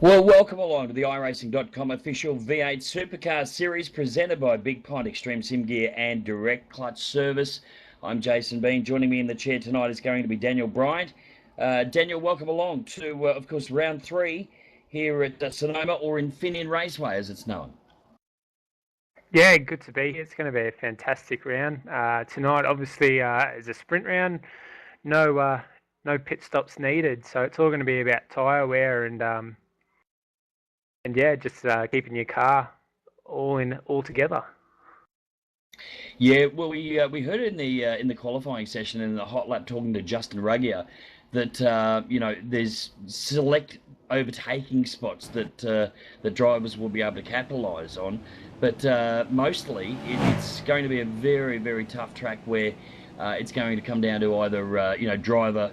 Well, welcome along to the Iracing.com official V8 Supercars series presented by Bigpond Extreme Sim Gear and Direct Clutch Service. I'm Jason Bean. Joining me in the chair tonight is going to be Daniel Bryant. Daniel, welcome along to, of course, round three here at Sonoma, or Infineon Raceway as it's known. Yeah, good to be here. It's going to be a fantastic round tonight. Obviously, is a sprint round. No pit stops needed, so it's all going to be about tyre wear and yeah, just keeping your car all together. Yeah, well, we heard in the qualifying session in the hot lap talking to Justin Ruggier that there's select overtaking spots that the drivers will be able to capitalise on, but mostly it's going to be a very very tough track where it's going to come down to either driver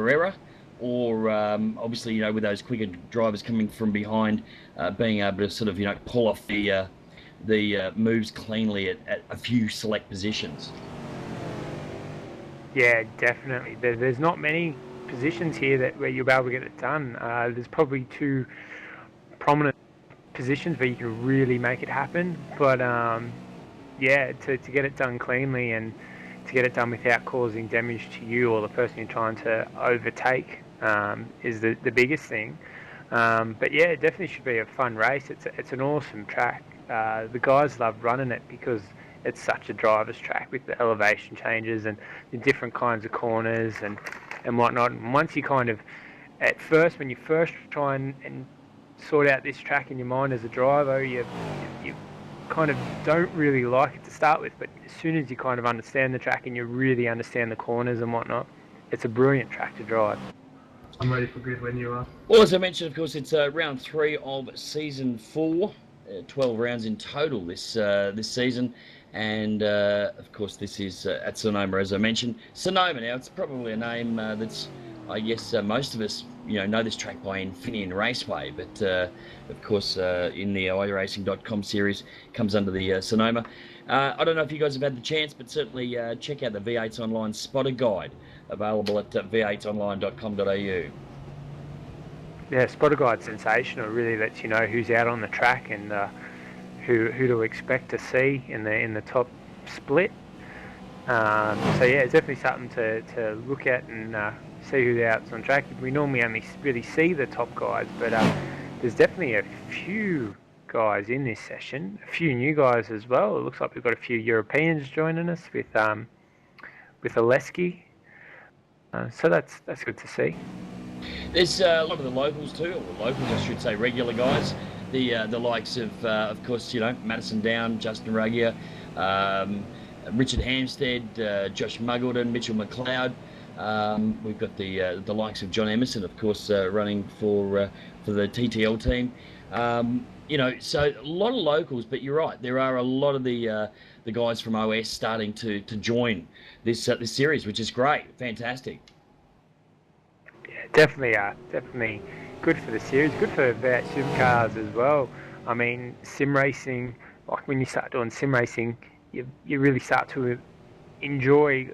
error or obviously with those quicker drivers coming from behind being able to sort of pull off the moves cleanly at a few select positions. Yeah, definitely. There's not many positions here where you'll be able to get it done. There's probably two prominent positions where you can really make it happen, but yeah, to get it done cleanly and to get it done without causing damage to you or the person you're trying to overtake is the biggest thing. But yeah, it definitely should be a fun race. It's an awesome track. The guys love running it because it's such a driver's track with the elevation changes and the different kinds of corners and whatnot. And once you kind of, at first, when you first try and sort out this track in your mind as a driver, you kind of don't really like it to start with, but as soon as you kind of understand the track and you really understand the corners and whatnot, it's a brilliant track to drive. I'm ready for good when you are. Well, as I mentioned, of course, it's round three of season four. 12 rounds in total this season, and of course this is at Sonoma, as I mentioned. Sonoma, now it's probably a name that's, I guess, most of us know this track by Infineon Raceway, but of course in the iRacing.com series comes under the Sonoma. I don't know if you guys have had the chance, but certainly check out the V8sonline spotter guide available at v8sonline.com.au. Yeah, spotter guide's sensational. Really lets you know who's out on the track and who to expect to see in the top split. So yeah, it's definitely something to look at and see who's out on track. We normally only really see the top guys, but there's definitely a few guys in this session, a few new guys as well. It looks like we've got a few Europeans joining us with Oleski. So that's good to see. There's a lot of the locals too, or locals I should say, regular guys. The likes of course, Madison Down, Justin Ruggier, Richard Hampstead, Josh Muggleton, Mitchell McLeod. We've got the likes of John Emerson, of course, running for the TTL team. So a lot of locals, but you're right. There are a lot of the guys from OS starting to join this series, which is great, fantastic. Definitely good for the series, good for V8 Supercars as well. I mean, sim racing, like when you start doing sim racing, you really start to enjoy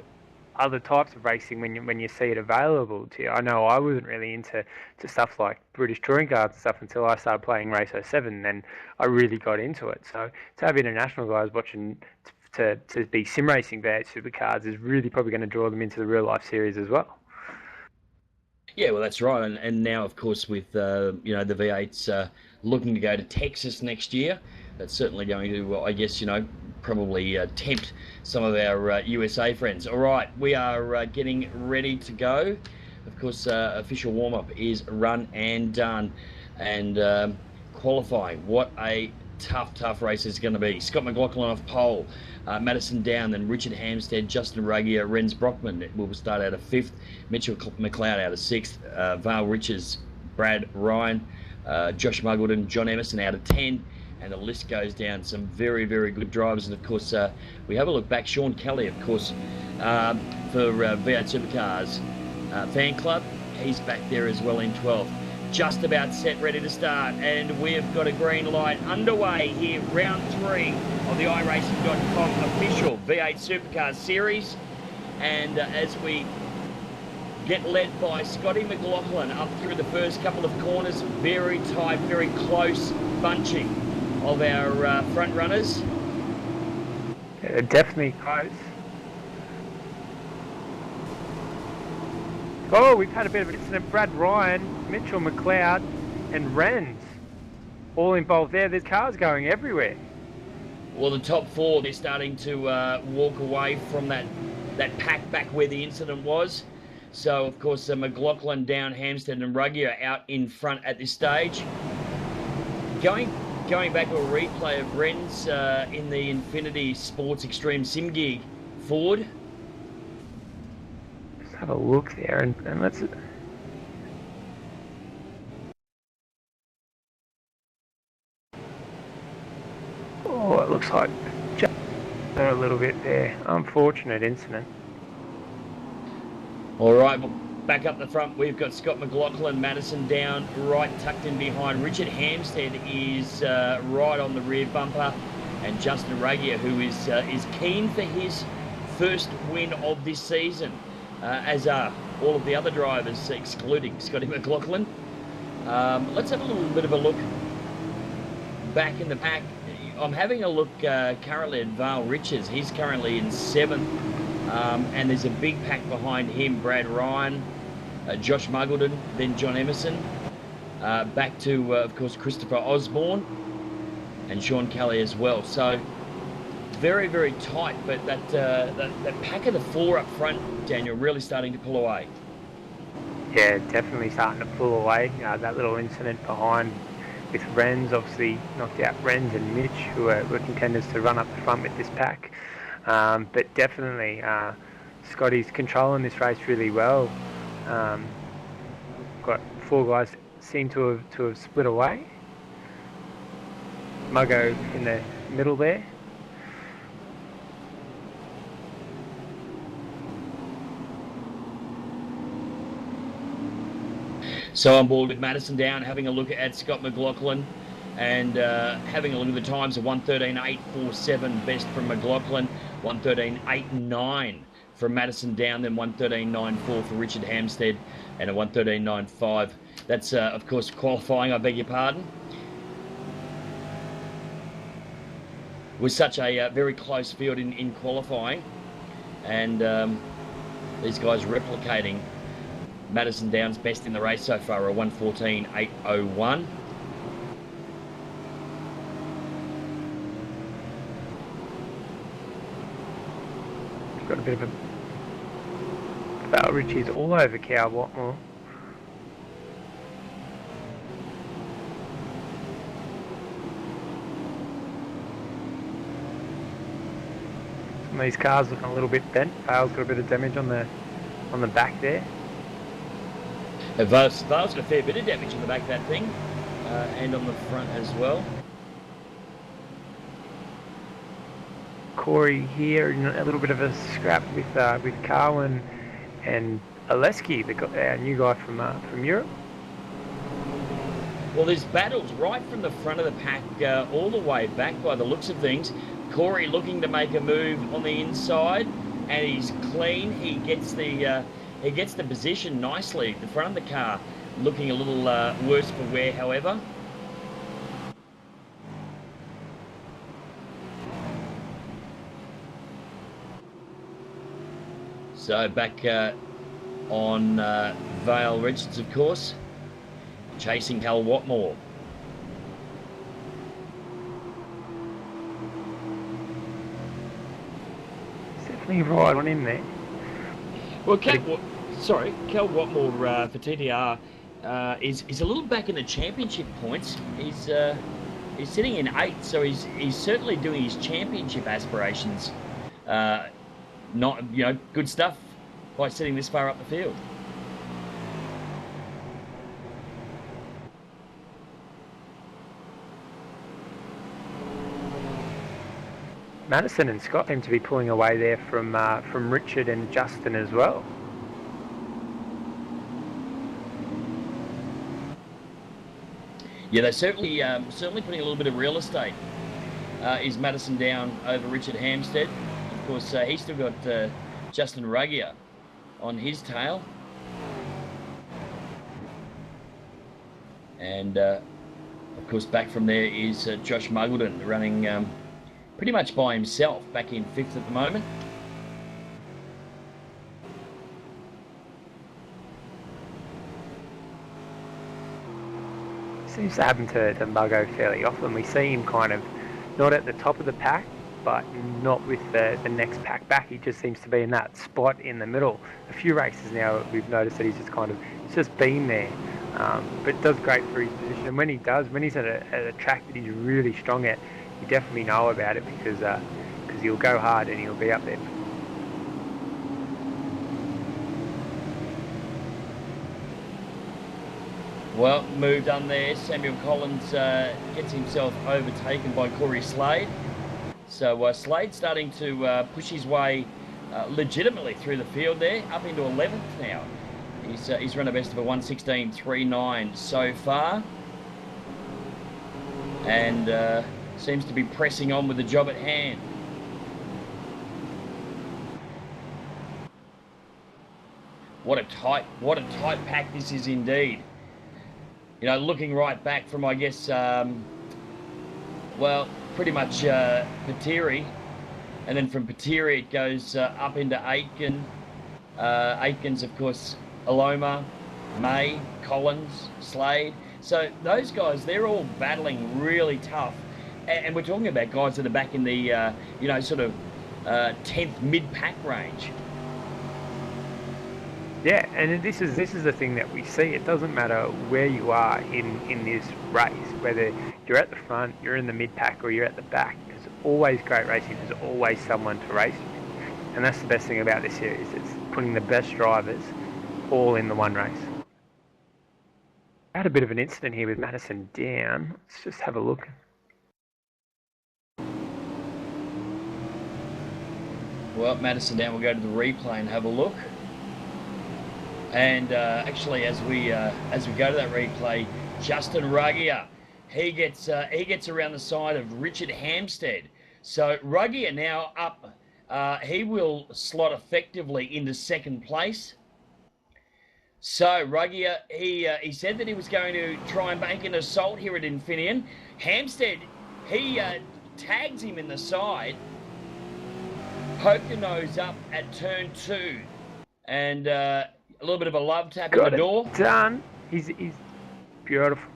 other types of racing when you see it available to you. I know I wasn't really into stuff like British touring cars and stuff until I started playing Race 07, then I really got into it. So to have international guys watching to be sim racing V8 Supercars is really probably going to draw them into the real life series as well. Yeah, well, that's right, and now, of course, with the V8s looking to go to Texas next year, that's certainly going to, I guess, probably tempt some of our USA friends. All right, we are getting ready to go. Of course, official warm-up is run and done, and qualifying. What a tough race is going to be. Scott McLaughlin off pole, Madison Down, then Richard Hampstead, Justin Ruggier, Renz Brockman will start out of 5th, Mitchell McLeod out of 6th, Vale Riches, Brad Ryan, Josh Muggleton, John Emerson out of 10, and the list goes down. Some very good drivers, and of course we have a look back. Sean Kelly, of course, for V8 Supercars fan club, he's back there as well in 12th. Just about set, ready to start, and we've got a green light underway here, round 3 of the iRacing.com official V8 Supercars series. And as we get led by Scotty McLaughlin up through the first couple of corners. Very tight, very close bunching of our front runners. Yeah, definitely close. Oh, we've had a bit of an incident. Brad Ryan, Mitchell McLeod, and Renz all involved there. There's cars going everywhere. Well, the top four, they're starting to walk away from that pack back where the incident was. So, of course, McLaughlin, Down, Hampstead and Ruggie are out in front at this stage. Going back to a replay of Ren's in the Infinity Sports Extreme Sim Gig Ford. Let's have a look there and let's... Oh, it looks like just a little bit there. Unfortunate incident. All right, well, back up the front, we've got Scott McLaughlin, Madison Down, right tucked in behind. Richard Hampstead is right on the rear bumper, and Justin Ragia, who is keen for his first win of this season, as are all of the other drivers, excluding Scotty McLaughlin. Let's have a little bit of a look back in the pack. I'm having a look currently at Vale Richards. He's currently in 7th. And there's a big pack behind him, Brad Ryan, Josh Muggleton, then John Emerson, back to, of course, Christopher Osborne and Sean Kelly as well. So very, very tight, but that pack of the 4 up front, Daniel, really starting to pull away. Yeah, definitely starting to pull away. That little incident behind with Renz obviously knocked out Renz and Mitch, who were contenders to run up the front with this pack. But definitely, Scotty's controlling this race really well. Got 4 guys that seem to have split away. Muggo in the middle there. So on board with Madison Down, having a look at Scott McLaughlin. And having a look at the times, a 1:13.847 best from McLaughlin, 1:13.89 from Madison Down, then 1:13.94 for Richard Hampstead, and a 1:13.95. That's, of course, qualifying, I beg your pardon. Was such a very close field in qualifying, and these guys replicating Madison Down's best in the race so far, a 1:14.801. Got a bit of a Vale Richie's all over Cow Watmore. Some of these cars looking a little bit bent. Vale's got a bit of damage on the back there. Vale's got a fair bit of damage on the back of that thing, and on the front as well. Corey here in a little bit of a scrap with Carwin and Oleski, our new guy from Europe. Well, there's battles right from the front of the pack all the way back by the looks of things. Corey looking to make a move on the inside, and he's clean. He gets the position nicely. The front of the car looking a little worse for wear, however. So back on Vale Richards, of course, chasing Cal Watmore. It's definitely right on him there. Well, Cal Watmore for TTR is a little back in the championship points. He's sitting in 8th, so he's certainly doing his championship aspirations. Not, good stuff by sitting this far up the field. Madison and Scott seem to be pulling away there from Richard and Justin as well. Yeah, they're certainly putting a little bit of real estate. Is Madison Down over Richard Hampstead? Of course, he's still got Justin Ruggia on his tail. And of course, back from there is Josh Muggleton running pretty much by himself, back in 5th at the moment. Seems to happen to Muggo fairly often. We see him kind of not at the top of the pack, but not with the next pack back. He just seems to be in that spot in the middle. A few races now, we've noticed that he's just been there. But does great for his position. And when he's at a track that he's really strong at, you definitely know about it because he'll go hard and he'll be up there. Well, moved on there. Samuel Collins gets himself overtaken by Corey Slade. So Slade starting to push his way legitimately through the field there, up into 11th now. He's run a best of a 1:16.39 so far. And seems to be pressing on with the job at hand. What a tight pack this is indeed. You know, looking right back from, I guess, well, pretty much Patiri. And then from Patiri it goes up into Aitken. Aitken's, of course, Aloma, May, Collins, Slade. So those guys, they're all battling really tough. And we're talking about guys that are back in the, you know, sort of 10th mid-pack range. Yeah, and this is the thing that we see. It doesn't matter where you are in this race, whether you're at the front, you're in the mid-pack, or you're at the back. There's always great racing. There's always someone to race with. And that's the best thing about this series. It's putting the best drivers all in the one race. I had a bit of an incident here with Madison down. Let's just have a look. Well, Madison down, we'll go to the replay and have a look. And actually, as we go to that replay, Justin Ruggier, he gets around the side of Richard Hampstead. So Ruggier now up. He will slot effectively into 2nd place. So Ruggier, he said that he was going to try and make an assault here at Infineon. Hampstead, he tags him in the side. Poker nose up at turn 2, and a little bit of a love tap at the door. Done. He's beautiful.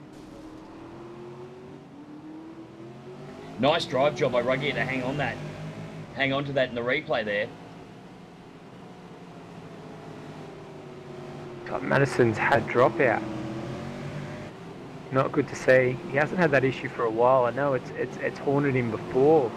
Nice drive job by Ruggier to hang on to that in the replay there. God, Madison's had dropout. Not good to see. He hasn't had that issue for a while. I know it's haunted him before.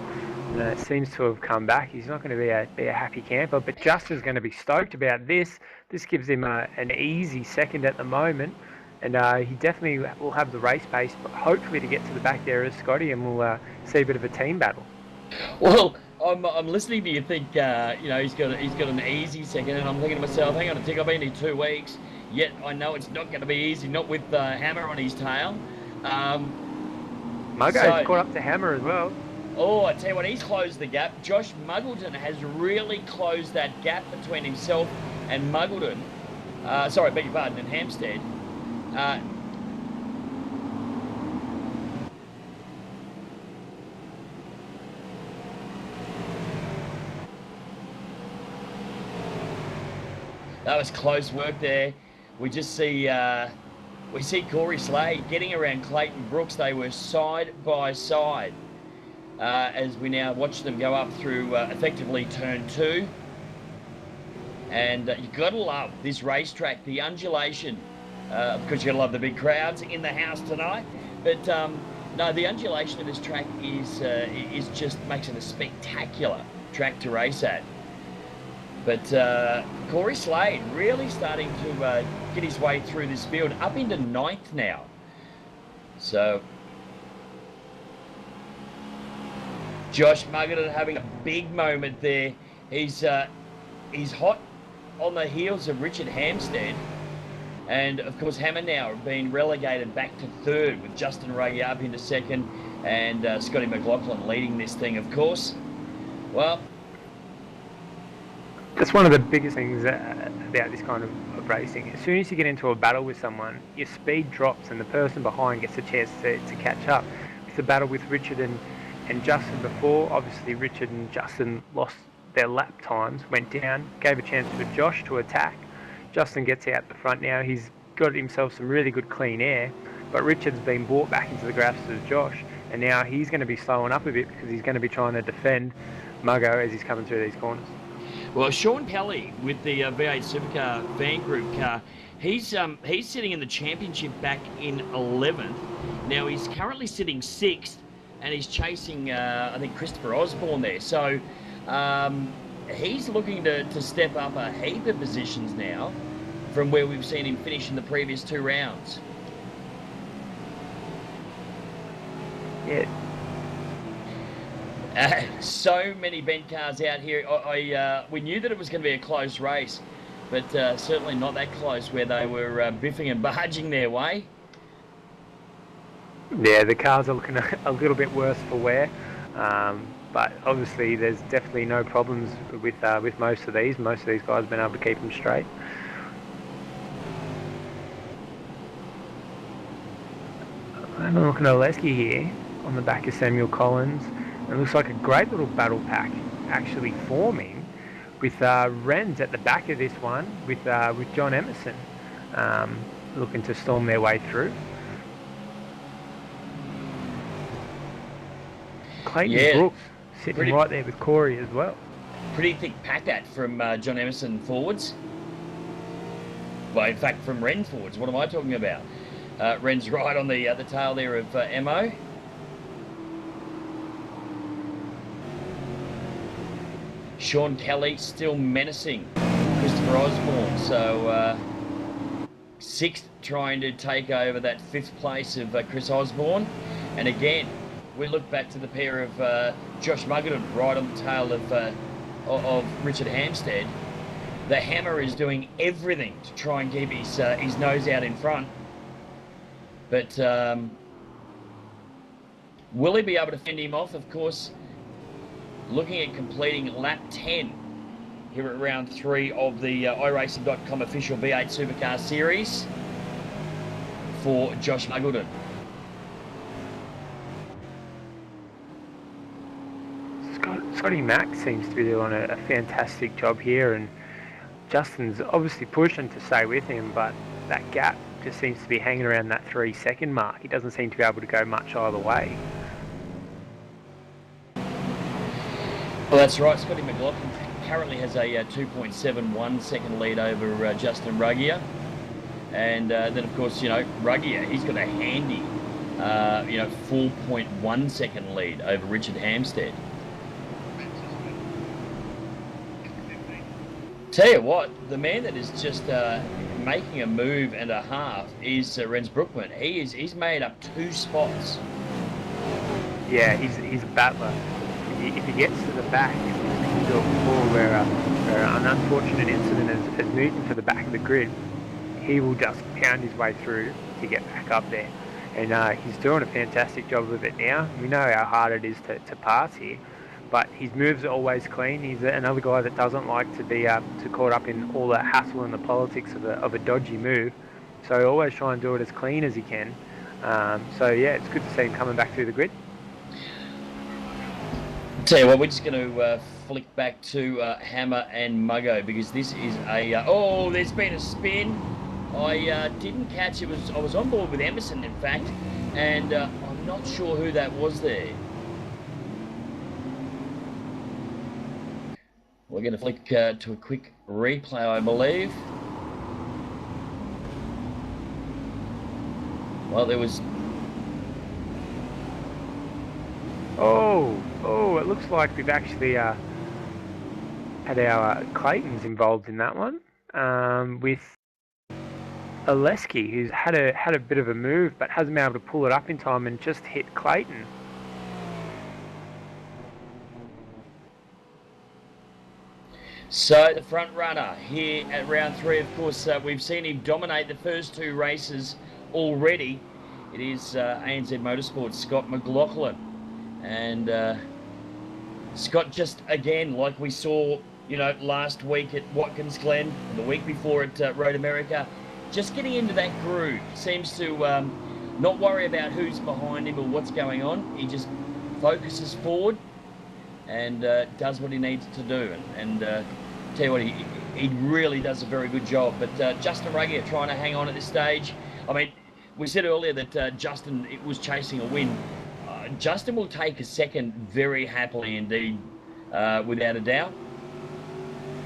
It seems to have come back. He's not going to be a happy camper, but Justin's going to be stoked about this. This gives him an easy 2nd at the moment, and he definitely will have the race pace, but hopefully to get to the back there is Scotty, and we'll see a bit of a team battle. Well, I'm listening to you think, you know, he's got an easy 2nd, and I'm thinking to myself, hang on a tick, I've been here 2 weeks, yet I know it's not going to be easy, not with Hammer on his tail. Muggo's caught up to Hammer as well. Oh, I tell you what, he's closed the gap. Josh Muggleton has really closed that gap between himself and Muggleton. Sorry, beg your pardon, and Hampstead. That was close work there. We just see Corey Slade getting around Clayton Brooks. They were side by side. As we now watch them go up through effectively turn 2. And you've got to love this racetrack, the undulation. Of course, you've got to love the big crowds in the house tonight. But no, the undulation of this track is just makes it a spectacular track to race at. But Corey Slade really starting to get his way through this field, up into 9th now. So Josh Muggleton having a big moment there. He's hot on the heels of Richard Hampstead. And, of course, Hammer now being relegated back to 3rd with Justin Ruggier up into 2nd and Scotty McLaughlin leading this thing, of course. Well, That's one of the biggest things about this kind of racing. As soon as you get into a battle with someone, your speed drops and the person behind gets a chance to catch up. With the battle with Richard and Justin before, obviously Richard and Justin lost their lap times, went down, gave a chance for Josh to attack. Justin gets out the front now. He's got himself some really good clean air, but Richard's been brought back into the grasp of Josh, and now he's going to be slowing up a bit because he's going to be trying to defend Muggo as he's coming through these corners. Well, Sean Kelly with the V8 Supercar van group car, he's sitting in the championship back in 11th. Now he's currently sitting 6th, and he's chasing I think Christopher Osborne there. So he's looking to step up a heap of positions now from where we've seen him finish in the previous 2 rounds. Yeah. So many bent cars out here. We knew that it was going to be a close race, but certainly not that close where they were biffing and barging their way. Yeah, the cars are looking a little bit worse for wear, but obviously there's definitely no problems with most of these. Most of these guys have been able to keep them straight. I'm looking at Oleski here on the back of Samuel Collins. It looks like a great little battle pack actually forming with Renz at the back of this one with John Emerson looking to storm their way through. Clayton Brooks sitting right there with Corey as well. Pretty thick pack that from John Emerson forwards. Well, in fact, from Renz forwards. What am I talking about? Renz right on the tail there of Mo. Sean Kelly still menacing Christopher Osborne. So 6th trying to take over that 5th place of Chris Osborne. And again, we look back to the pair of Josh Muggerton right on the tail of Richard Hampstead. The Hammer is doing everything to try and keep his nose out in front. But will he be able to fend him off? Of course, looking at completing lap 10 here at round 3 of the Iracing.com official V8 Supercar Series for Josh Muggleton. Scotty Mack seems to be doing a fantastic job here, and Justin's obviously pushing to stay with him, but that gap just seems to be hanging around that 3-second mark. He doesn't seem to be able to go much either way. Well, that's right. Scotty McLaughlin currently has a 2.71 second lead over Justin Ruggier. And then, of course, Ruggier, he's got a handy, 4.1 second lead over Richard Hampstead. Tell you what, the man that is just making a move and a half is Renz Brookman. He's made up 2 spots. Yeah, he's a battler. If he gets to the back, if he's to a before where an unfortunate incident has moved him to the back of the grid, he will just pound his way through to get back up there. And he's doing a fantastic job of it now. We know how hard it is to pass here, but his moves are always clean. He's another guy that doesn't like to be caught up in all the hassle and the politics of a dodgy move. So always try and do it as clean as he can. So yeah, it's good to see him coming back through the grid. Tell you what, we're just going to flick back to Hammer and Muggo, because this is a... there's been a spin. I didn't catch it. I was on board with Emerson, in fact, and I'm not sure who that was there. We're going to flick to a quick replay, I believe. Well, there was... Oh, it looks like we've actually had our Claytons involved in that one, with Oleski, who's had a bit of a move but hasn't been able to pull it up in time and just hit Clayton. So the front runner here at round 3, of course, we've seen him dominate the first 2 races already. It is ANZ Motorsports' Scott McLaughlin. And Scott just, again, like we saw you know, last week at Watkins Glen, and the week before at Road America. Just getting into that groove. Seems to not worry about who's behind him or what's going on. He just focuses forward and does what he needs to do. And tell you what, he really does a very good job. But Justin Ruggier trying to hang on at this stage. I mean, we said earlier that Justin was chasing a win. Justin will take a second very happily indeed, without a doubt.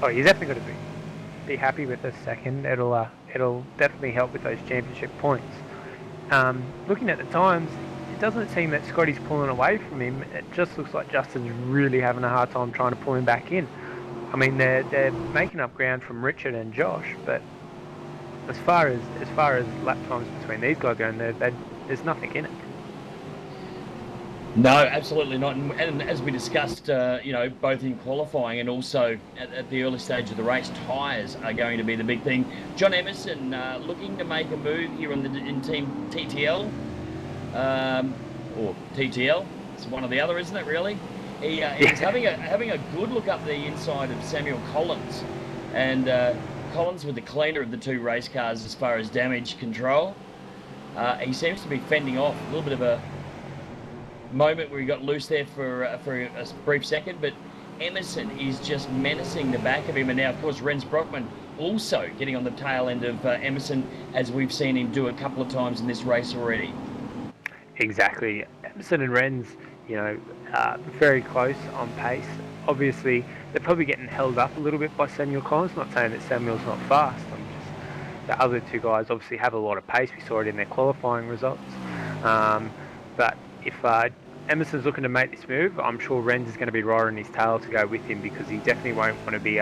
Oh, you're definitely going to be happy with the second. It'll definitely help with those championship points. Looking at the times, it doesn't seem that Scotty's pulling away from him. It just looks like Justin's really having a hard time trying to pull him back in. I mean, they're making up ground from Richard and Josh, but as far as lap times between these guys going, there's nothing in it. No, absolutely not. And as we discussed, you know, both in qualifying and also at the early stage of the race, tyres are going to be the big thing. John Emerson looking to make a move here in Team TTL, or TTL. It's one or the other, isn't it? Really? He's having a good look up the inside of Samuel Collins, and Collins with the cleaner of the two race cars as far as damage control. He seems to be fending off a little bit of a moment where he got loose there for a brief second, but Emerson is just menacing the back of him. And now, of course, Rens Brockman also getting on the tail end of Emerson, as we've seen him do a couple of times in this race already. Exactly. Emerson and Rens, you know, very close on pace. Obviously, they're probably getting held up a little bit by Samuel Collins. Not saying that Samuel's not fast. The other two guys obviously have a lot of pace. We saw it in their qualifying results. But if Emerson's looking to make this move, I'm sure Rens is going to be right on his tail to go with him, because he definitely won't want to be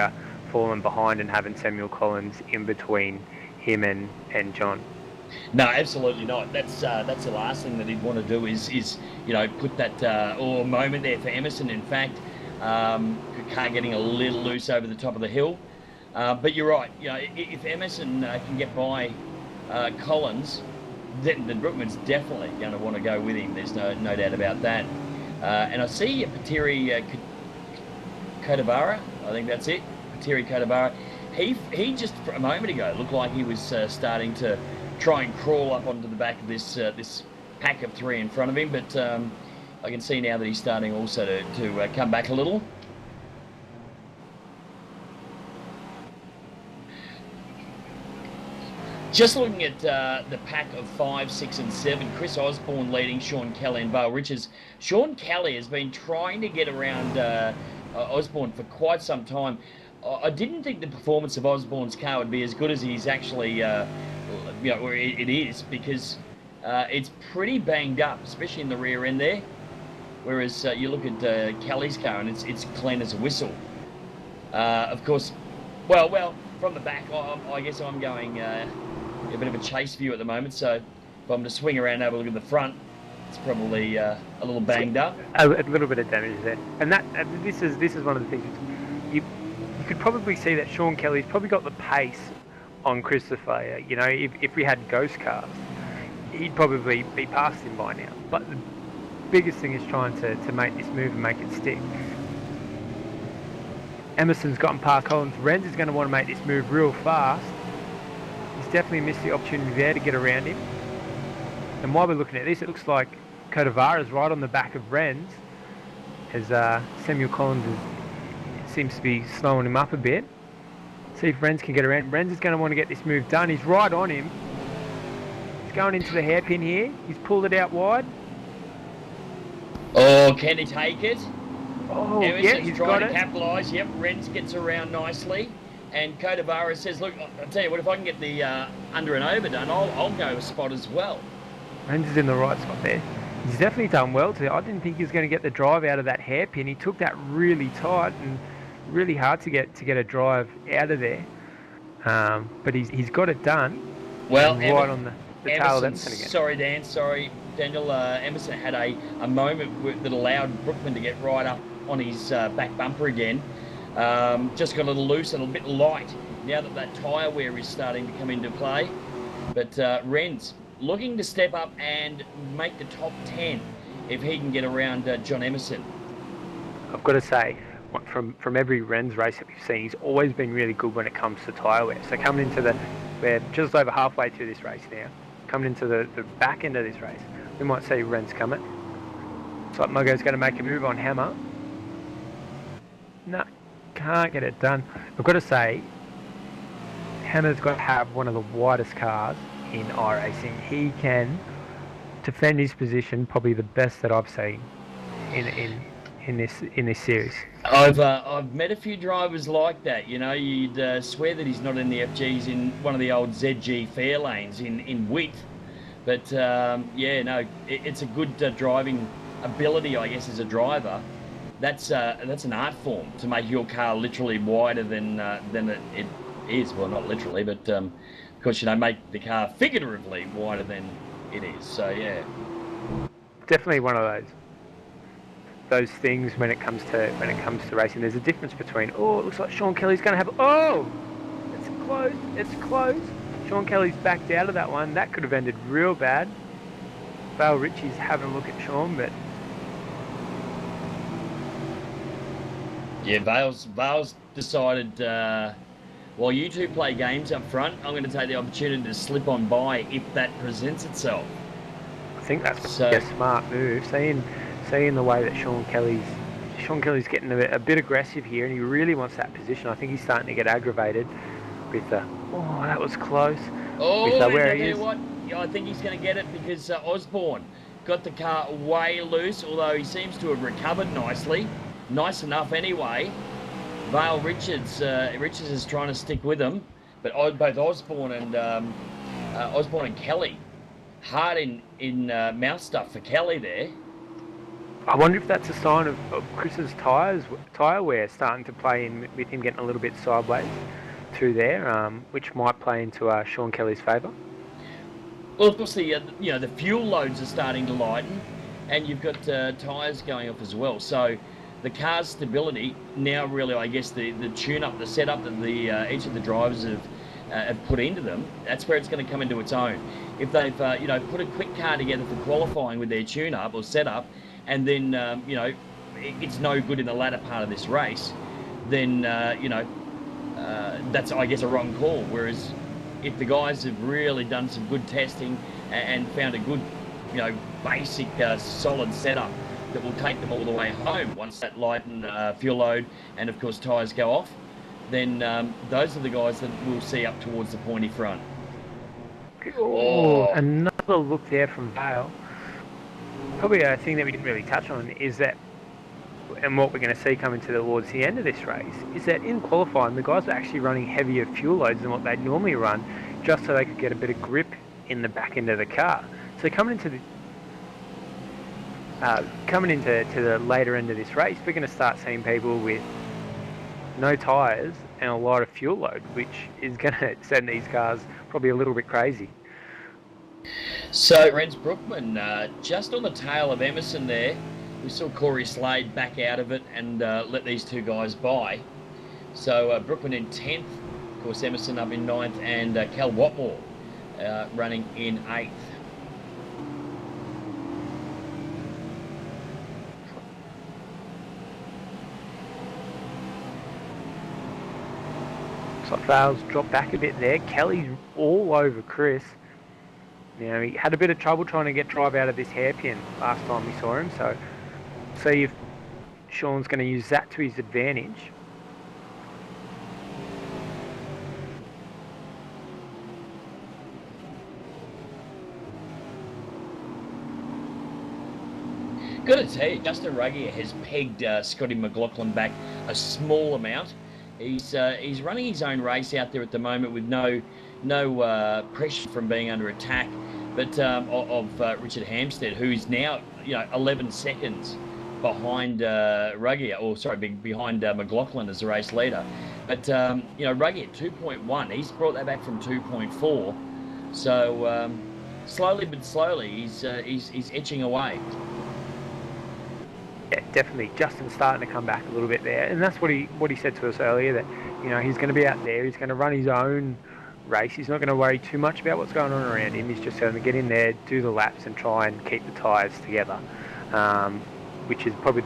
falling behind and having Samuel Collins in between him and John. No, absolutely not. That's the last thing that he'd want to do is you know, put that or moment there for Emerson. In fact, car getting a little loose over the top of the hill. But you're right. You know, if Emerson can get by Collins, then Brookman's definitely going to want to go with him. There's no doubt about that. And I see Patiri Kodabara. I think that's it. Patiri Kodabara. He just a moment ago looked like he was starting to try and crawl up onto the back of this pack of three in front of him. But I can see now that he's starting also to come back a little. Just looking at the pack of 5, 6 and 7, Chris Osborne leading Sean Kelly and Vale Richards. Sean Kelly has been trying to get around Osborne for quite some time. I didn't think the performance of Osborne's car would be as good as he's actually, you know, it is, because it's pretty banged up, especially in the rear end there. Whereas you look at Kelly's car and it's clean as a whistle. Of course, well, from the back, I guess I'm going a bit of a chase view at the moment, so if I'm to swing around and have a look at the front, it's probably a little banged up. A little bit of damage there, and this is one of the things. You could probably see that Sean Kelly's probably got the pace on Christopher. You know, if we had ghost cars, he'd probably be past him by now. But the biggest thing is trying to make this move and make it stick. Emerson's gotten past Collins. Rens is going to want to make this move real fast. He's definitely missed the opportunity there to get around him. And while we're looking at this, it looks like Kodavara's right on the back of Rens, as Samuel Collins seems to be slowing him up a bit. See if Rens can get around. Rens is going to want to get this move done. He's right on him. He's going into the hairpin here. He's pulled it out wide. Oh, can he take it? Oh, Emerson's yeah, he's trying got to it. capitalise. Yep, Rens gets around nicely. And Kodavara says, look, I'll tell you what, if I can get the under and over done, I'll go a spot as well. Rens is in the right spot there. He's definitely done well today. I didn't think he was going to get the drive out of that hairpin. He took that really tight and really hard to get a drive out of there. But he's got it done. Well, right on the tail of Emerson again. Sorry, Dan. Sorry, Daniel. Emerson had a moment that allowed Brookman to get right up on his back bumper again. Just got a little loose and a bit light now that tyre wear is starting to come into play. But Rens looking to step up and make the top 10 if he can get around John Emerson. I've got to say, from every Ren's race that we've seen, he's always been really good when it comes to tyre wear. So coming into we're just over halfway through this race now. Coming into the back end of this race, we might see Ren's coming. Looks like Muggo's going to make a move on Hammer. No, can't get it done. I've got to say, Hammer's got to have one of the widest cars in iRacing. He can defend his position probably the best that I've seen in this series. I've met a few drivers like that. You know, you'd swear that he's not in the FGs in one of the old ZG fair lanes in width, but it's a good driving ability, I guess, as a driver. That's an art form to make your car literally wider than it is. Well, not literally, but of course, make the car figuratively wider than it is. So yeah, definitely one of those things when it comes to racing. There's a difference between, it looks like Sean Kelly's going to have, it's close. Sean Kelly's backed out of that one. That could have ended real bad. Vale Ritchie's having a look at Sean, but yeah, Vale's decided, while you two play games up front, I'm going to take the opportunity to slip on by if that presents itself. I think that's a smart move. Seeing the way that Sean Kelly's getting a bit aggressive here, and he really wants that position. I think he's starting to get aggravated with that was close. Where he is. What? Yeah, I think he's going to get it because Osborne got the car way loose, although he seems to have recovered nicely. Nice enough anyway. Vale Richards is trying to stick with him, but both Osborne and Kelly, hard in mouth stuff for Kelly there. I wonder if that's a sign of Chris's tyre wear starting to play in with him getting a little bit sideways through there, which might play into Sean Kelly's favour. Well, of course, the fuel loads are starting to lighten, and you've got tyres going off as well. So the car's stability now, really, I guess the tune-up, the setup that each of the drivers have put into them, that's where it's going to come into its own. If they've put a quick car together for qualifying with their tune-up or setup, and then it's no good in the latter part of this race, then that's, I guess, a wrong call. Whereas if the guys have really done some good testing and found a good, basic solid setup that will take them all the way home once that lightened fuel load and of course tyres go off, then those are the guys that we'll see up towards the pointy front. Another look there from Vale. Probably a thing that we didn't really touch on is that, and what we're going to see coming towards the end of this race, is that in qualifying the guys are actually running heavier fuel loads than what they'd normally run, just so they could get a bit of grip in the back end of the car. So coming into the later end of this race, we're going to start seeing people with no tyres and a lot of fuel load, which is going to send these cars probably a little bit crazy. So Rens Brookman just on the tail of Emerson there. We saw Corey Slade back out of it and let these two guys by. So Brookman in 10th, of course Emerson up in 9th, and Cal Watmore running in 8th. So Vale's dropped back a bit there. Kelly's all over Chris. He had a bit of trouble trying to get drive out of this hairpin last time we saw him, so see if Sean's going to use that to his advantage. Got to tell you, Justin Ruggier has pegged Scotty McLaughlin back a small amount. He's running his own race out there at the moment with no pressure from being under attack, but of Richard Hampstead, who's now 11 seconds behind behind McLaughlin as the race leader. But Ruggier 2.1, he's brought that back from 2.4. So slowly but slowly, he's edging away. Yeah, definitely. Justin's starting to come back a little bit there, and that's what he said to us earlier, that he's going to be out there, he's going to run his own race, he's not going to worry too much about what's going on around him, he's just going to get in there, do the laps and try and keep the tyres together, which is probably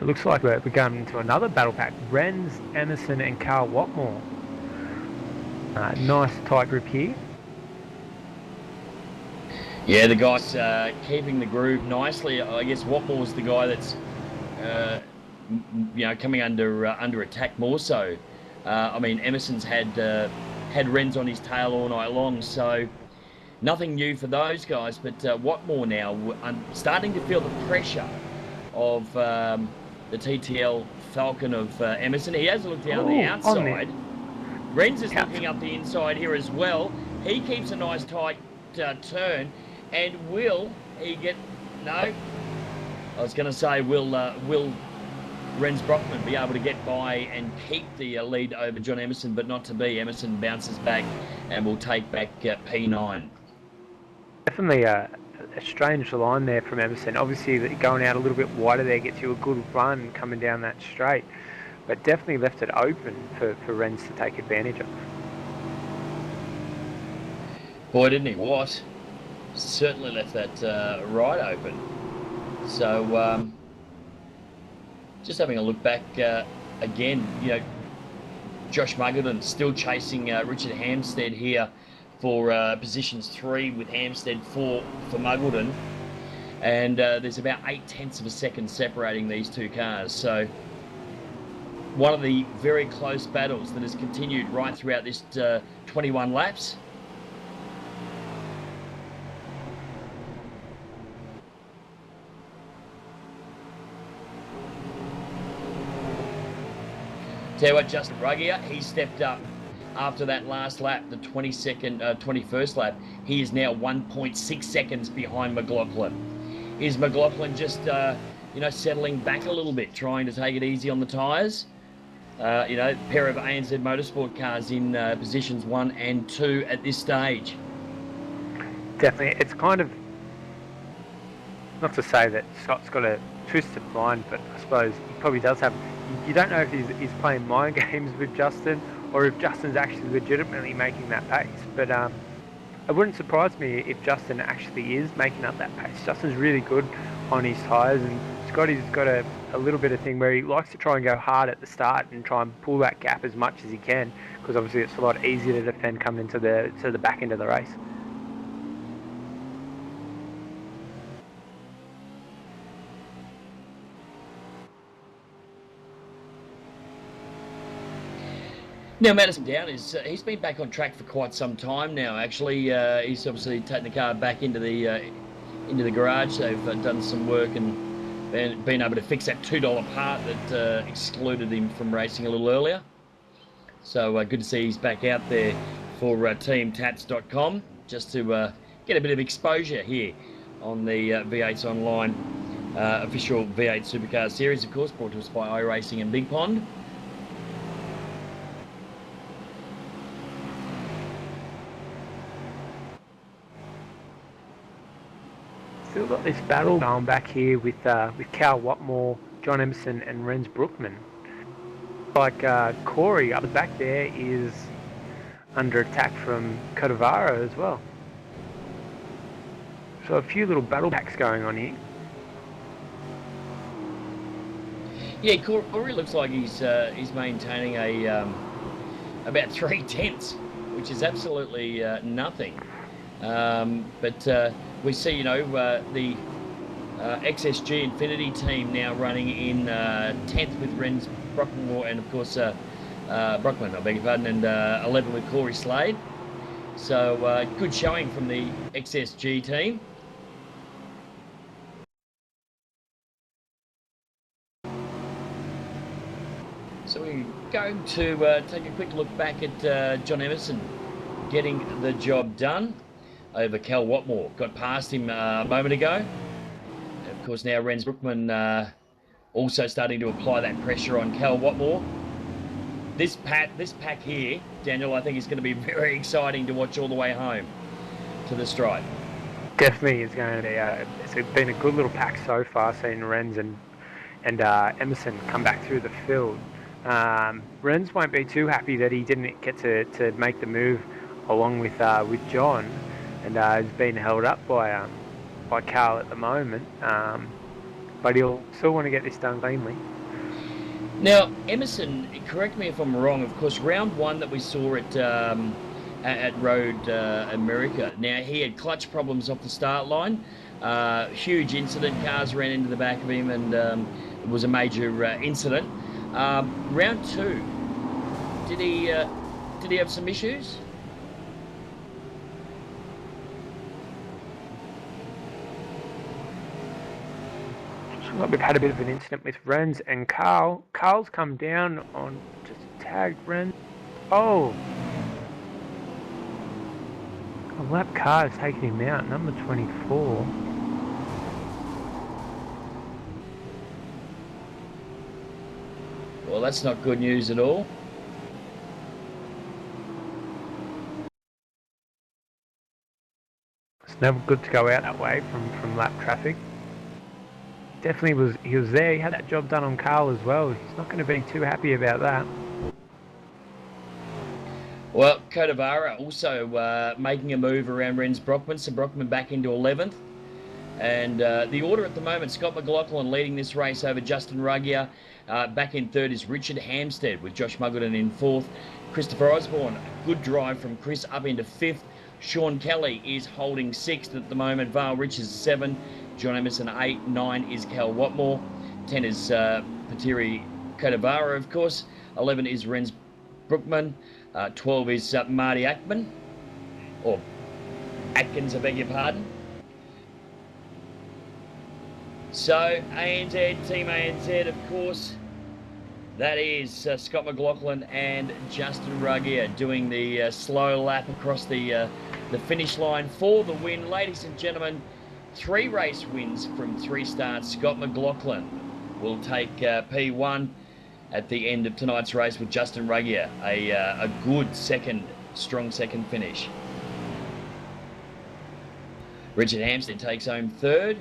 It looks like we're going into another battle pack. Renz, Emerson and Carl Watmore. Nice tight group here. Yeah, the guys keeping the groove nicely. I guess Watmore's the guy that's, coming under attack more so. I mean, Emerson's had Renz on his tail all night long, so nothing new for those guys. But Watmore now, I'm starting to feel the pressure of the TTL Falcon of Emerson. He has looked down the outside. Renz is looking up the inside here as well. He keeps a nice tight turn. And will he get... No. I was going to say, will Renz Brockman be able to get by and keep the lead over John Emerson, but not to be. Emerson bounces back and will take back P9. Definitely a strange line there from Emerson. Obviously, going out a little bit wider there gets you a good run coming down that straight. But definitely left it open for Renz to take advantage of. Boy, didn't he? What? Certainly left that right open. So, just having a look back again, Josh Muggleton still chasing Richard Hampstead here for positions 3 with Hampstead 4 for Muggleton. And there's about 0.8 of a second separating these two cars. So, one of the very close battles that has continued right throughout this 21 laps. Tell you what, Justin Ruggier, he stepped up after that last lap, the 21st lap. He is now 1.6 seconds behind McLaughlin. Is McLaughlin just, settling back a little bit, trying to take it easy on the tyres? A pair of ANZ Motorsport cars in positions 1 and 2 at this stage. Definitely. It's kind of, not to say that Scott's got a twisted mind, but I suppose he probably does have... You don't know if he's playing mind games with Justin or if Justin's actually legitimately making that pace. But it wouldn't surprise me if Justin actually is making up that pace. Justin's really good on his tyres, and Scotty's got a little bit of thing where he likes to try and go hard at the start and try and pull that gap as much as he can, because obviously it's a lot easier to defend coming into the back end of the race. Now, Madison Down he's been back on track for quite some time now. Actually, he's obviously taken the car back into the garage. They've done some work and been able to fix that $2 part that excluded him from racing a little earlier. So good to see he's back out there for TeamTats.com, just to get a bit of exposure here on the V8sonline official V8 Supercars series, of course, brought to us by Iracing and Bigpond. Still got this battle going back here with Cal Watmore, John Emerson and Renz Brookman. Like Corey up the back there is under attack from Codavaro as well. So a few little battle packs going on here. Yeah, Corey looks like he's maintaining about 3/10, which is absolutely nothing. But we see, the XSG Infinity team now running in 10th with Renz Brockman and, of course, Brockman, I beg your pardon, and 11 with Corey Slade. So good showing from the XSG team. So we're going to take a quick look back at John Emerson getting the job done over Cal Watmore. Got past him a moment ago. Of course, now Renz Brookman also starting to apply that pressure on Cal Watmore. This pack here, Daniel, I think is going to be very exciting to watch all the way home to the stripe. Definitely is going to be. It's been a good little pack so far, seeing Renz and Emerson come back through the field. Renz won't be too happy that he didn't get to make the move along with John. And has been held up by Carl at the moment. but he'll still want to get this done cleanly. Now, Emerson, correct me if I'm wrong. Of course, round one that we saw at Road America. Now he had clutch problems off the start line. Huge incident. Cars ran into the back of him, and it was a major incident. Round two, did he have some issues? Like we've had a bit of an incident with Renz and Carl. Carl's come down on just tagged Renz. Oh! A lap car has taken him out, number 24. Well, that's not good news at all. It's never good to go out that way from lap traffic. Definitely he was there. He had that job done on Carl as well. He's not going to be too happy about that. Well, Codavara also making a move around Renz Brockman. So Brockman back into 11th. And the order at the moment, Scott McLaughlin leading this race over Justin Ruggier. Back in third is Richard Hampstead with Josh Muggleton in fourth. Christopher Osborne, a good drive from Chris up into fifth. Sean Kelly is holding sixth at the moment. Vale Richards 7. John Emerson 8, 9 is Cal Watmore, 10 is Patiri Codavara, of course, 11 is Renz Brookman, 12 is Marty Ackman, or Atkins, I beg your pardon. So ANZ, Team ANZ, of course, that is Scott McLaughlin and Justin Ruggier doing the slow lap across the finish line for the win. Ladies and gentlemen, 3 race wins from 3 starts. Scott McLaughlin will take P1 at the end of tonight's race with Justin Ruggier. A good strong second finish. Richard Hampstead takes home third.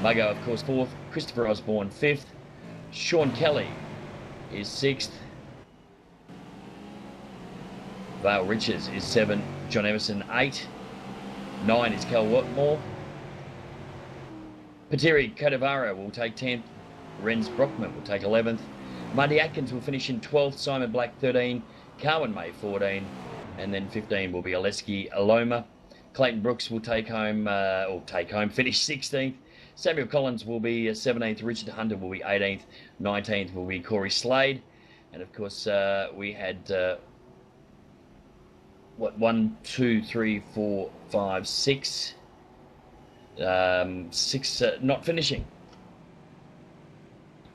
Muggo, of course, fourth. Christopher Osborne, fifth. Sean Kelly is sixth. Vale Richards is 7, John Emerson 8, 9 is Cal Watmore. Patiri Codavara will take 10th, Renz Brockman will take 11th, Marty Atkins will finish in 12th, Simon Black 13, Carwin May 14, and then 15 will be Oleski Aloma. Clayton Brooks will finish 16th. Samuel Collins will be 17th, Richard Hunter will be 18th, 19th will be Corey Slade, and of course we had 1, 2, 3, 4, 5, 6. 6 not finishing.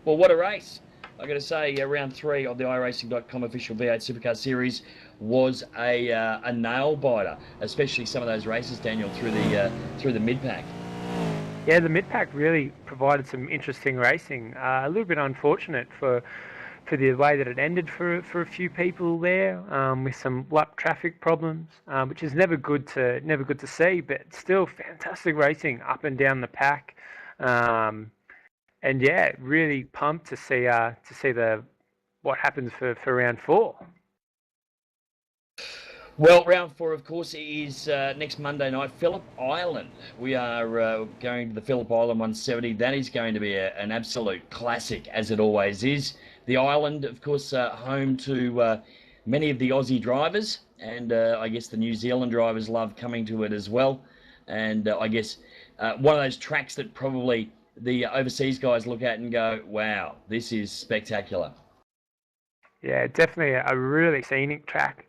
Well, what a race. I got to say, round 3 of the iRacing.com official V8 Supercar Series was a nail biter, especially some of those races, Daniel, through the mid-pack. Yeah, the mid-pack really provided some interesting racing. A little bit unfortunate for the way that it ended for a few people there, with some lap traffic problems, which is never good to see. But still, fantastic racing up and down the pack, and yeah, really pumped to see what happens for round 4. Well, round 4, of course, is next Monday night, Phillip Island. We are going to the Phillip Island 170. That is going to be an absolute classic, as it always is. The island, of course, home to many of the Aussie drivers, and I guess the New Zealand drivers love coming to it as well. And I guess one of those tracks that probably the overseas guys look at and go, wow, this is spectacular. Yeah, definitely a really scenic track.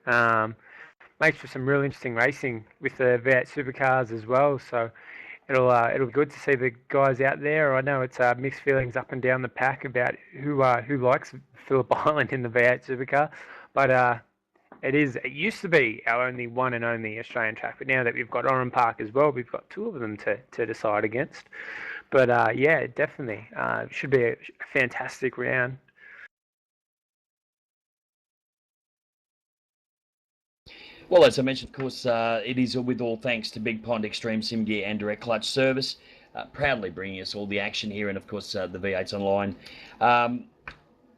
Makes for some really interesting racing with the V8 Supercars as well. So it'll be good to see the guys out there. I know it's mixed feelings up and down the pack about who likes Phillip Island in the V8 Supercar, but it used to be our only one and only Australian track. But now that we've got Oran Park as well, we've got 2 of them to decide against. But yeah, definitely should be a fantastic round. Well, as I mentioned, of course, it is with all thanks to Bigpond Extreme Sim Gear and Direct Clutch Service, proudly bringing us all the action here, and of course the V8sonline.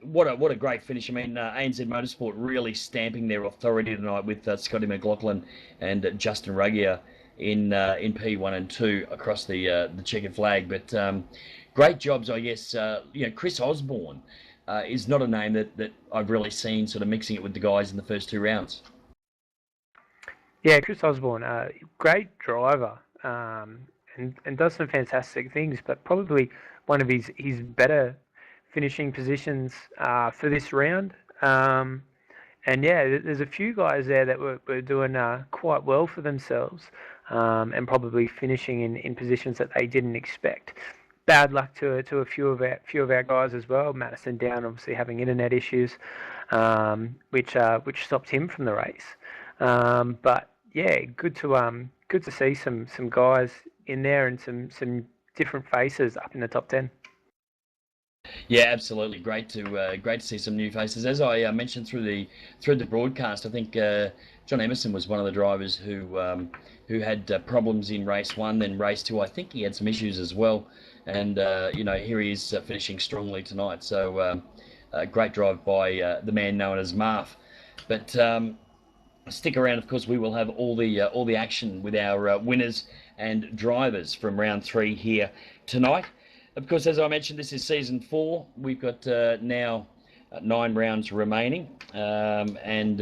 What a great finish! I mean, ANZ Motorsport really stamping their authority tonight with Scotty McLaughlin and Justin Ruggier in P1 and 2 across the checkered flag. But great jobs, I guess. Chris Osborne is not a name that I've really seen sort of mixing it with the guys in the first 2 rounds. Yeah, Chris Osborne, great driver, and does some fantastic things, but probably one of his better finishing positions for this round. And yeah, there's a few guys there that were doing quite well for themselves, and probably finishing in positions that they didn't expect. Bad luck to a few of our guys as well. Madison Down obviously having internet issues, which stopped him from the race. But yeah, good to see some guys in there and some different faces up in the top 10. Yeah, absolutely. Great to see some new faces. As I mentioned through the broadcast, I think John Emerson was one of the drivers who had problems in race 1, then race 2. I think he had some issues as well, and here he is finishing strongly tonight. So great drive by the man known as Marv. But stick around, of course. We will have all the action with our winners and drivers from round 3 here tonight. Of course, as I mentioned, this is season 4. We've got now 9 rounds remaining, and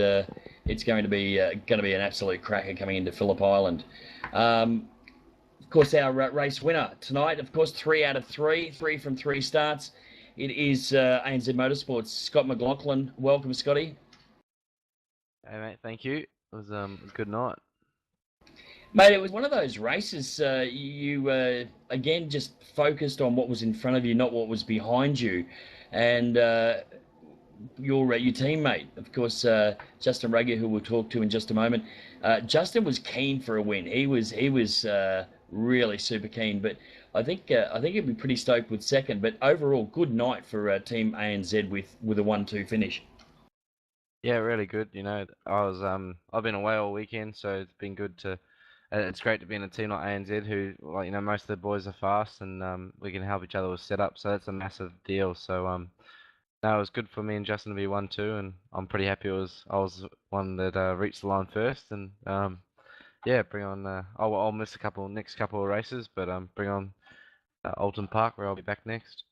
it's going to be an absolute cracker coming into Phillip Island. Of course, our race winner tonight, of course, 3 out of 3 from 3 starts. It is ANZ Motorsports, Scott McLaughlin. Welcome, Scotty. Hey mate, thank you. It was a good night. Mate, it was one of those races. You again just focused on what was in front of you, not what was behind you, and your teammate, of course, Justin Ruggier, who we'll talk to in just a moment. Justin was keen for a win. He was really super keen, but I think he'd be pretty stoked with second. But overall, good night for Team ANZ with a 1-2 finish. Yeah, really good. I've been away all weekend, so it's been good to. It's great to be in a team like ANZ, who, most of the boys are fast, and we can help each other with setup. So that's a massive deal. So no, it was good for me and Justin to be 1-2, and I'm pretty happy I was one that reached the line first. And yeah, bring on. I'll miss next couple of races, but bring on Alton Park, where I'll be back next.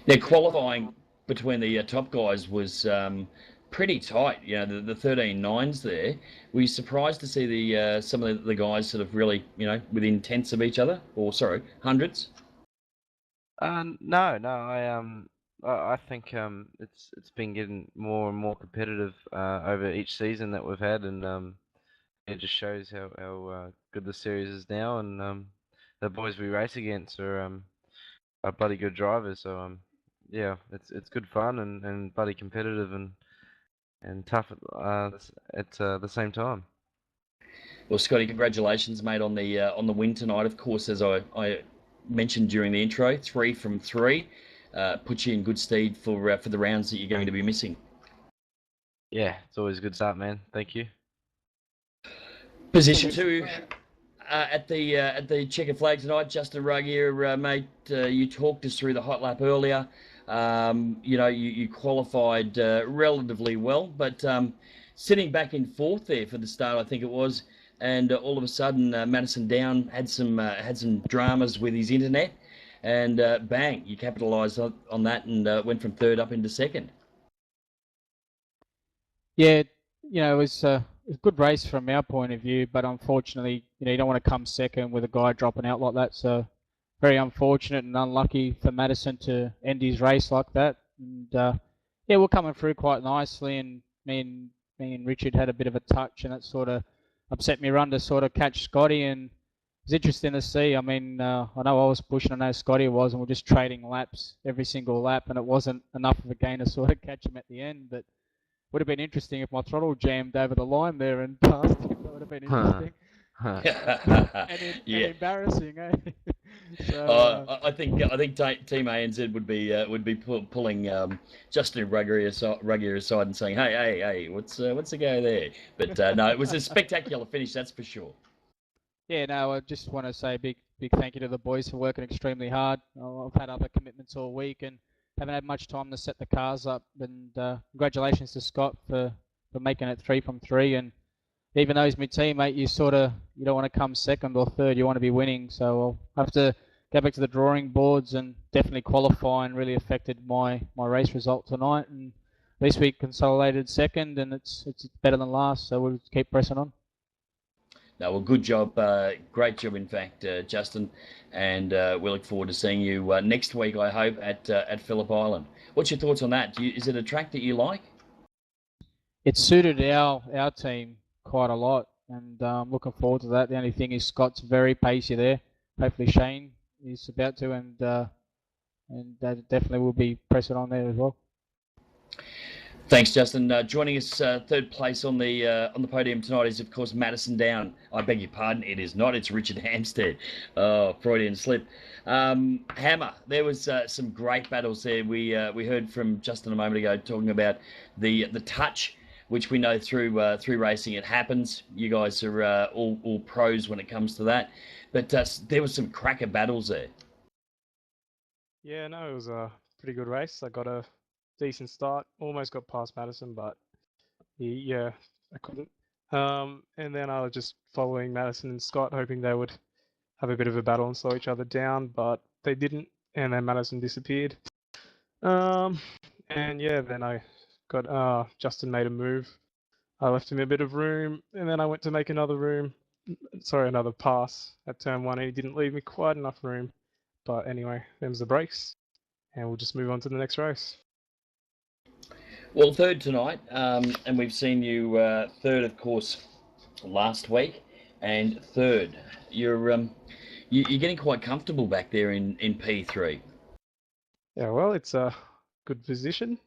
Now, qualifying between the top guys was pretty tight. The 13.9s there. Were you surprised to see the some of the guys sort of really, within tenths of each other, or sorry, hundreds? No. I think it's been getting more and more competitive over each season that we've had, and it just shows how good the series is now, and the boys we race against are bloody good drivers. So yeah, it's good fun and bloody competitive and tough at the same time. Well, Scotty, congratulations, mate, on the win tonight. Of course, as I mentioned during the intro, 3 from 3 puts you in good stead for the rounds that you're going to be missing. Yeah, it's always a good start, man. Thank you. Position 2 at the checkered flag tonight. Justin Ruggier, mate, you talked us through the hot lap earlier. You qualified relatively well, but sitting back in 4th there for the start, I think it was, and all of a sudden Madison Down had some dramas with his internet, and bang, you capitalised on that and went from 3rd up into 2nd. Yeah, it was a good race from our point of view, but unfortunately, you don't want to come second with a guy dropping out like that. So very unfortunate and unlucky for Madison to end his race like that. And yeah, we're coming through quite nicely, and me and Richard had a bit of a touch, and that sort of upset me run to sort of catch Scotty. And it's interesting to see. I mean, I know I was pushing, I know Scotty was, and we're just trading laps every single lap, and it wasn't enough of a gain to sort of catch him at the end. But would have been interesting if my throttle jammed over the line there and passed him. That would have been interesting. and embarrassing, eh? So, I think Team ANZ would be pulling Justin Ruggier aside and saying, hey, what's the go there? But no, it was a spectacular finish, that's for sure. Yeah, no, I just want to say a big thank you to the boys for working extremely hard. I've had other commitments all week and haven't had much time to set the cars up. And congratulations to Scott for making it 3 from 3. And even though he's my teammate, you don't want to come second or third. You want to be winning. So I'll have to go back to the drawing boards, and definitely qualifying really affected my race result tonight. And at least we consolidated second, and it's better than last. So we'll keep pressing on. No, well, good job. Great job, in fact, Justin. And we look forward to seeing you next week, I hope, at Phillip Island. What's your thoughts on that? Is it a track that you like? It suited our team quite a lot, and I'm looking forward to that. The only thing is Scott's very pacey there. Hopefully Shane is about to, and that definitely will be pressing on there as well. Thanks, Justin. Joining us third place on the podium tonight is, of course, Madison Down. I beg your pardon, it is not. It's Richard Hampstead. Oh, Freudian slip. Hammer, there was some great battles there. We heard from Justin a moment ago talking about the touch, which we know through racing it happens. You guys are all pros when it comes to that. But there was some cracker battles there. Yeah, no, it was a pretty good race. I got a decent start. Almost got past Madison, but yeah, I couldn't. And then I was just following Madison and Scott, hoping they would have a bit of a battle and slow each other down, but they didn't. And then Madison disappeared. And yeah, then I got Justin made a move. I left him a bit of room, and then I went to make another pass at turn one. And he didn't leave me quite enough room. But anyway, them's the breaks, and we'll just move on to the next race. Well, third tonight, and we've seen you third, of course, last week, and third. You're getting quite comfortable back there in P3. Yeah, well, it's a good position,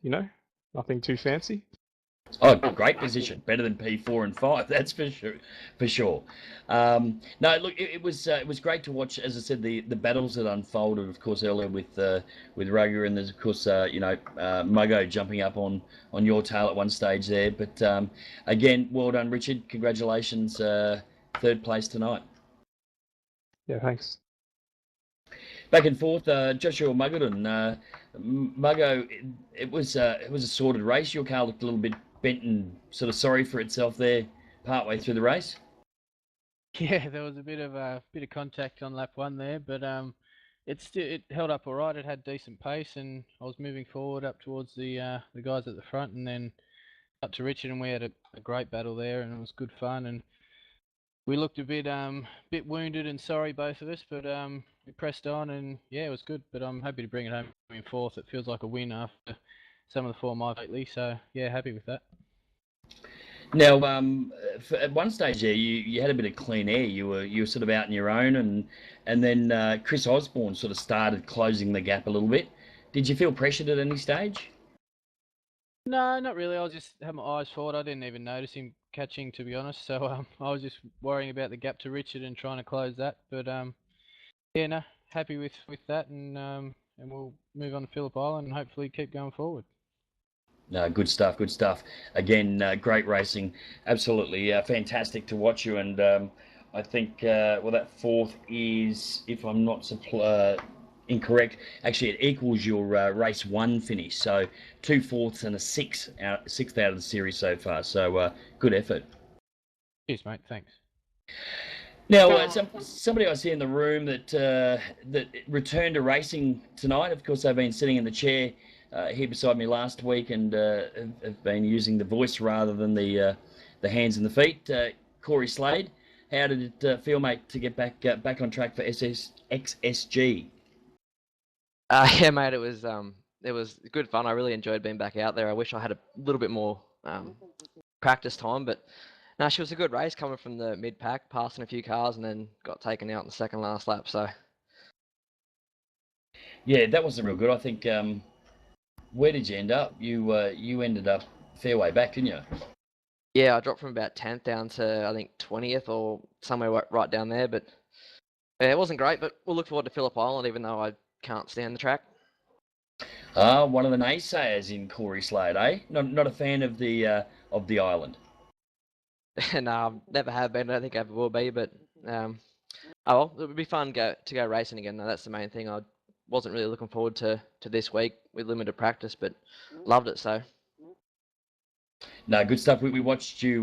nothing too fancy. Oh, great position, better than P4 and 5. That's for sure. No, look, it was great to watch. As I said, the battles that unfolded, of course, earlier with Rugger, and there's of course Muggo jumping up on your tail at one stage there. But again, well done, Richard. Congratulations, third place tonight. Yeah, thanks. Back and forth, Joshua Muggerton. Muggo, it was a sorted race. Your car looked a little bit bent and sort of sorry for itself there partway through the race. Yeah, there was a bit of contact on lap one there, but it held up all right. It had decent pace, and I was moving forward up towards the guys at the front, and then up to Richard, and we had a great battle there, and it was good fun. And we looked a bit wounded and sorry, both of us, but we pressed on, and yeah, it was good. But I'm happy to bring it home in fourth. It feels like a win after some of the form I've lately, so yeah, happy with that. Now, at one stage there, you had a bit of clean air. You were sort of out on your own, and then Chris Osborne sort of started closing the gap a little bit. Did you feel pressured at any stage? No, not really. I was just had my eyes forward. I didn't even notice him catching, to be honest. So I was just worrying about the gap to Richard and trying to close that. But yeah, no, happy with that, and we'll move on to Phillip Island and hopefully keep going forward. No, good stuff, good stuff. Again, great racing. Absolutely fantastic to watch you. And I think, that fourth is, if I'm not incorrect, actually it equals your race one finish. So 2 fourths and a sixth out of the series so far. So good effort. Cheers, mate. Thanks. Now, somebody I see in the room that returned to racing tonight. Of course, they've been sitting in the chair here beside me last week, and have been using the voice rather than the hands and the feet. Corey Slade, how did it feel, mate, to get back on track for XSG? Yeah, mate, it was good fun. I really enjoyed being back out there. I wish I had a little bit more practice time, but no, she was a good race coming from the mid pack, passing a few cars, and then got taken out in the second last lap. So yeah, that wasn't real good. I think. Where did you end up? You ended up fair way back, didn't you? Yeah, I dropped from about 10th down to, I think, 20th or somewhere right down there. But yeah, it wasn't great, but we'll look forward to Phillip Island, even though I can't stand the track. One of the naysayers in Corey Slade, eh? Not a fan of the island. No, never have been. I don't think I ever will be. But oh well, it would be fun to go racing again. Though. That's the main thing. I wasn't really looking forward to this week with limited practice, but loved it. So No, good stuff. We watched you,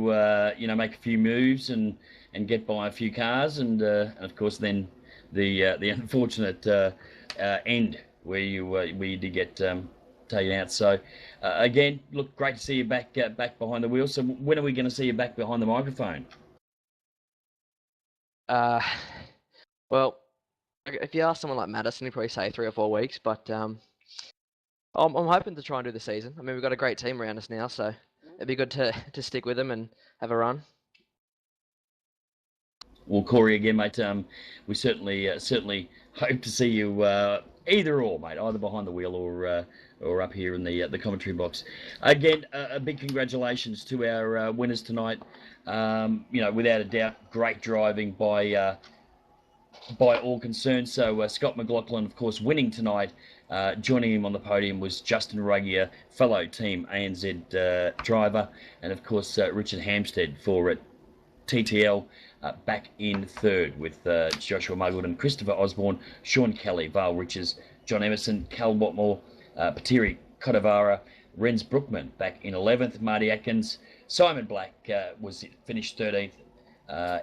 make a few moves and get by a few cars, and of course then the unfortunate end where you did get taken out. So again, look, great to see you back behind the wheel. So when are we going to see you back behind the microphone? Well, if you ask someone like Madison, he'd probably say 3 or 4 weeks. But I'm hoping to try and do the season. I mean, we've got a great team around us now, so it'd be good to stick with them and have a run. Well, Corey, again, mate, we certainly hope to see you either or, mate, either behind the wheel or up here in the commentary box. Again, a big congratulations to our winners tonight. Without a doubt, great driving by all concerned. So Scott McLaughlin, of course, winning tonight. Joining him on the podium was Justin Ruggier, fellow Team ANZ driver, and of course Richard Hampstead for TTL back in third with Joshua Muggleton, Christopher Osborne, Sean Kelly, Val Riches, John Emerson, Cal Watmore, Patiri Kodavara, Renz Brookman back in 11th, Marty Atkins, Simon Black was finished 13th.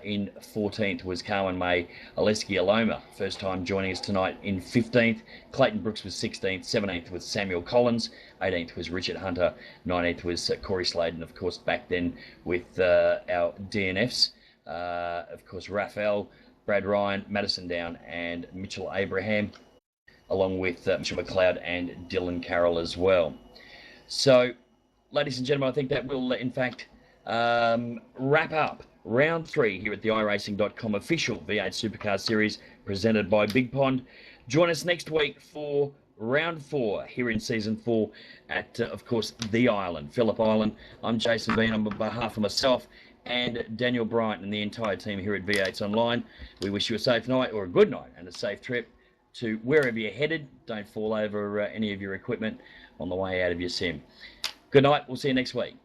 In 14th was Carwin May, Aleski Aloma, first time joining us tonight in 15th. Clayton Brooks was 16th, 17th was Samuel Collins, 18th was Richard Hunter, 19th was Corey Sladen, of course, back then with our DNFs. Of course, Raphael, Brad Ryan, Madison Down, and Mitchell Abraham, along with Mitchell McLeod and Dylan Carroll as well. So, ladies and gentlemen, I think that will, in fact, wrap up round 3 here at the Iracing.com official V8 Supercars series presented by Bigpond. Join us next week for round 4 here in season 4 at, of course, the Island, Phillip Island. I'm Jason Bean on behalf of myself and Daniel Bryant and the entire team here at V8sonline. We wish you a safe night or a good night and a safe trip to wherever you're headed. Don't fall over any of your equipment on the way out of your sim. Good night. We'll see you next week.